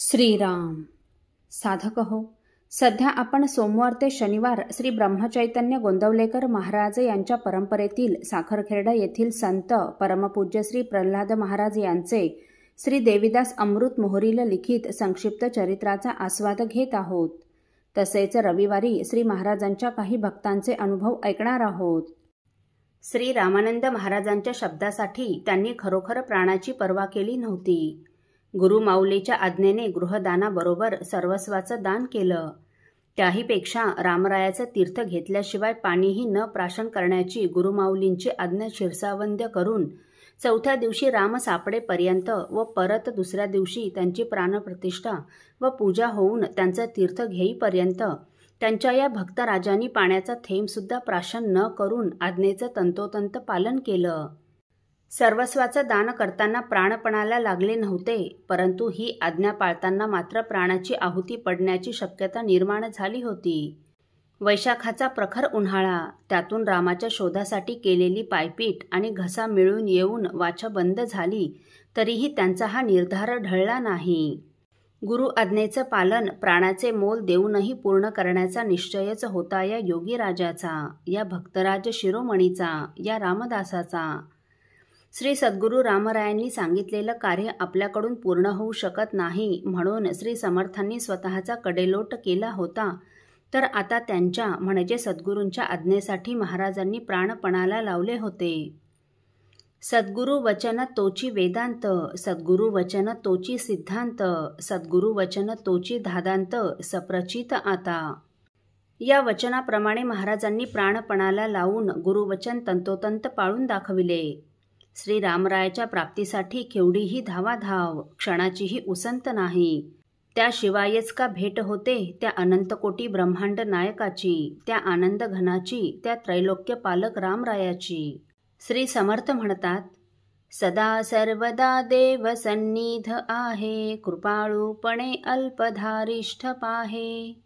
श्रीराम. साधक हो, सध्या आपण सोमवार ते शनिवार श्री ब्रह्मचैतन्य गोंदवलेकर महाराज यांच्या परंपरेतील साखरखेर्डा येथील संत परमपूज्य श्री प्रल्हाद महाराज यांचे श्री देवीदास अमृत मोहरील लिखित संक्षिप्त चरित्राचा आस्वाद घेत आहोत. तसेच रविवारी श्री महाराजांच्या काही भक्तांचे अनुभव ऐकणार आहोत. श्री रामानंद महाराजांच्या शब्दासाठी त्यांनी खरोखर प्राणाची पर्वा केली नव्हती. गुरु माऊलीच्या आज्ञेने गृहदानाबरोबर सर्वस्वाचं दान केलं. त्याहीपेक्षा रामरायाचं तीर्थ घेतल्याशिवाय पाणीही न प्राशन करण्याची गुरुमाऊलींची आज्ञा शिरसावंद्य करून चौथ्या दिवशी राम सापडेपर्यंत व परत दुसऱ्या दिवशी त्यांची प्राणप्रतिष्ठा व पूजा होऊन त्यांचं तीर्थ घेईपर्यंत त्यांच्या या भक्तराजांनी पाण्याचा थेंबसुद्धा प्राशन न करून आज्ञेचं तंतोतंत पालन केलं. सर्वस्वाचं दान करताना प्राणपणाला लागले नव्हते, परंतु ही आज्ञा पाळताना मात्र प्राणाची आहुती पडण्याची शक्यता निर्माण झाली होती. वैशाखाचा प्रखर उन्हाळा, त्यातून रामाच्या शोधासाठी केलेली पायपीट आणि घसा मिळून येऊन वाचा बंद झाली, तरीही त्यांचा हा निर्धार ढळला नाही. गुरु आज्ञेचं पालन प्राणाचे मोल देऊनही पूर्ण करण्याचा निश्चयच होता या योगी राजाचा, या भक्तराज शिरोमणीचा, या रामदासाचा. श्री सद्गुरू रामरायांनी सांगितलेलं कार्य आपल्याकडून पूर्ण होऊ शकत नाही म्हणून श्री समर्थांनी स्वतःचा कडेलोट केला होता, तर आता त्यांच्या म्हणजे सद्गुरूंच्या आज्ञेसाठी महाराजांनी प्राणपणाला लावले होते. सद्गुरु वचन तोची वेदांत, सद्गुरु वचन तोची सिद्धांत, सद्गुरु वचन तोची धादांत, सप्रचित आता. या वचनाप्रमाणे महाराजांनी प्राणपणाला लावून गुरुवचन तंतोतंत पाळून दाखविले. श्री रामरायाच्या प्राप्तीसाठी केवढीही धावाधाव, क्षणाचीही उसंत नाही. त्याशिवायच का भेट होते त्या अनंतकोटी ब्रह्मांड नायकाची, त्या आनंद घनाची, त्या त्रैलोक्य पालक रामरायाची. श्री समर्थ म्हणतात, सदा सर्वदा देव सन्निध आहे, कृपाळूपणे अल्पधारिष्ठ पाहे.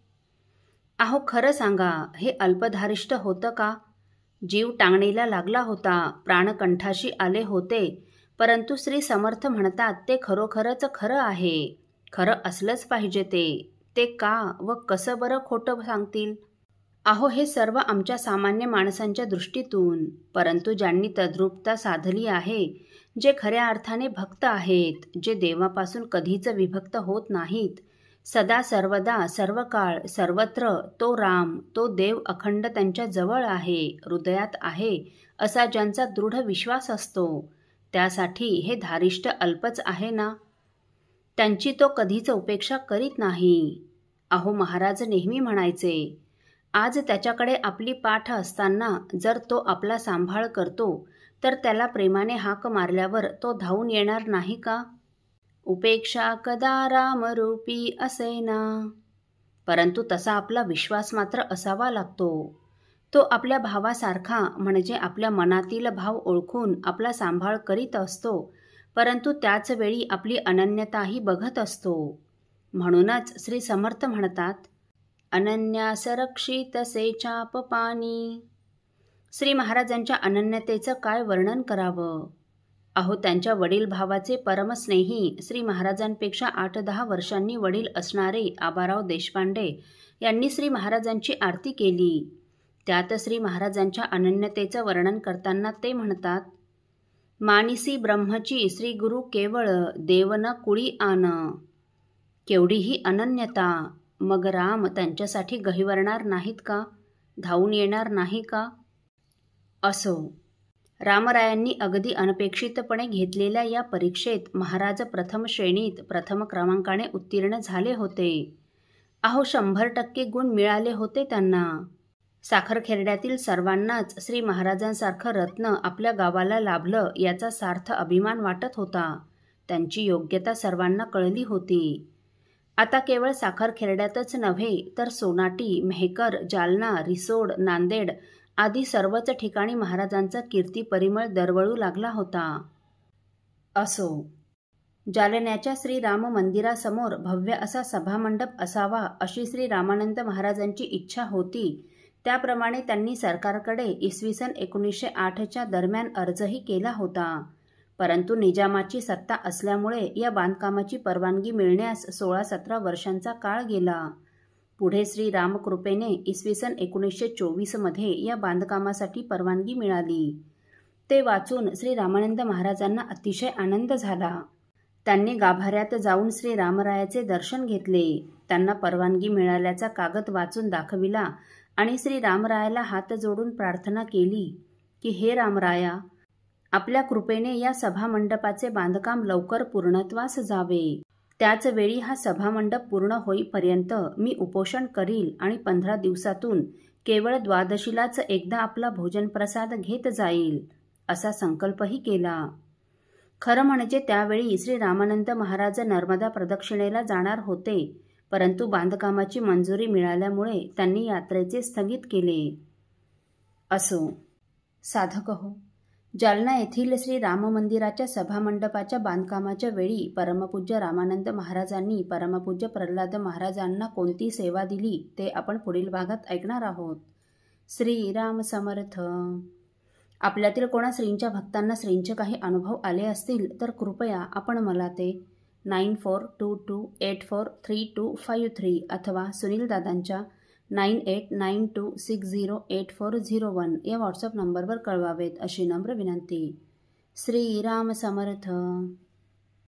अहो खरं सांगा, हे अल्पधारिष्ठ होतं का? जीव टांगणीला लागला होता, प्राणकंठाशी आले होते, परंतु श्री समर्थ म्हणतात ते खरोखरच खरं आहे. खरं असलंच पाहिजे ते का व कसं बरं खोटं सांगतील? अहो हे सर्व आमच्या सामान्य माणसांच्या दृष्टीतून, परंतु ज्यांनी तद्रूपता साधली आहे, जे खऱ्या अर्थाने भक्त आहेत, जे देवापासून कधीच विभक्त होत नाहीत, सदा सर्वदा सर्व काळ सर्वत्र तो राम, तो देव अखंड त्यांच्या जवळ आहे, हृदयात आहे, असा ज्यांचा दृढ विश्वास असतो, त्यासाठी हे धारिष्ट अल्पच आहे ना. त्यांची तो कधीच उपेक्षा करीत नाही. अहो महाराज नेहमी म्हणायचे, आज त्याच्याकडे आपली पाठ असताना जर तो आपला सांभाळ करतो, तर त्याला प्रेमाने हाक मारल्यावर तो धावून येणार नाही का? उपेक्षा कदा रामरूपी असेना. परंतु तसा आपला विश्वास मात्र असावा लागतो. तो आपल्या भावासारखा म्हणजे आपल्या मनातील भाव ओळखून आपला सांभाळ करीत असतो, परंतु त्याच वेळी आपली अनन्यताही बघत असतो. म्हणूनच श्री समर्थ म्हणतात, अनन्यास रक्षितसे चापपानी. श्री महाराजांच्या अनन्यतेचं काय वर्णन करावं? अहो त्यांच्या वडील भावाचे परमस्नेही श्री महाराजांपेक्षा 8-10 वर्षांनी वडील असणारे आबाराव देशपांडे यांनी श्री महाराजांची आरती केली. त्यात श्री महाराजांच्या अनन्यतेचं वर्णन करताना ते म्हणतात, मानिसी ब्रह्मची श्री गुरु केवळ, देवन कुळी आन. केवढीही अनन्यता, मग राम त्यांच्यासाठी गहिवरणार नाहीत का? धावून येणार नाही का? असो, रामरायांनी अगदी अनपेक्षितपणे घेतलेल्या या परीक्षेत महाराज प्रथम श्रेणीत प्रथम क्रमांकाने उत्तीर्ण झाले होते. अहो 100% गुण मिळाले होते त्यांना. साखरखेर्ड्यातील सर्वांनाच श्री महाराजांसारखं रत्न आपल्या गावाला लाभलं याचा सार्थ अभिमान वाटत होता. त्यांची योग्यता सर्वांना कळली होती. आता केवळ साखरखेर्ड्यातच नव्हे तर सोनाटी, मेहकर, जालना, रिसोड, नांदेड आदी सर्वच ठिकाणी महाराजांचा कीर्ती परिमळ दरवळू लागला होता. असो, जालन्याच्या श्री राम मंदिरासमोर भव्य असा सभामंडप असावा अशी श्री रामानंद महाराजांची इच्छा होती. त्याप्रमाणे त्यांनी सरकारकडे इसवी सन 1908च्या दरम्यान अर्जही केला होता. परंतु निजामाची सत्ता असल्यामुळे या बांधकामाची परवानगी मिळण्यास 16-17 वर्षांचा काळ गेला. पुढे श्री रामकृपेने इसवी सन 1924 मध्ये या बांधकामासाठी परवानगी मिळाली. ते वाचून श्री रामानंद महाराजांना अतिशय आनंद झाला. त्यांनी गाभाऱ्यात जाऊन श्री रामरायाचे दर्शन घेतले. त्यांना परवानगी मिळाल्याचा कागद वाचून दाखविला आणि श्री रामरायाला हात जोडून प्रार्थना केली की हे रामराया, आपल्या कृपेने या सभामंडपाचे बांधकाम लवकर पूर्णत्वास जावे. त्याच वेळी हा सभामंडप पूर्ण होईपर्यंत मी उपोषण करील आणि 15 दिवसातून केवळ द्वादशीलाच एकदा आपला भोजन प्रसाद घेत जाईल, असा संकल्पही केला. खरं म्हणजे त्यावेळी श्री रामानंद महाराज नर्मदा प्रदक्षिणेला जाणार होते, परंतु बांधकामाची मंजुरी मिळाल्यामुळे त्यांनी यात्रेचे स्थगित केले. असो. साधक हो, जालना येथील श्री राम मंदिराच्या सभामंडपाच्या बांधकामाच्या वेळी परमपूज्य रामानंद महाराजांनी परमपूज्य प्रल्हाद महाराजांना कोणती सेवा दिली ते आपण पुढील भागात ऐकणार आहोत. श्री राम समर्थ. आपल्यातील कोणा श्रींच्या भक्तांना श्रींचे काही अनुभव आले असतील तर कृपया आपण मला ते 9422843253 अथवा सुनील दादांच्या 9892608401 या व्हॉट्सअप नंबरवर कळवावेत अशी नम्र विनंती. श्री राम समर्थ.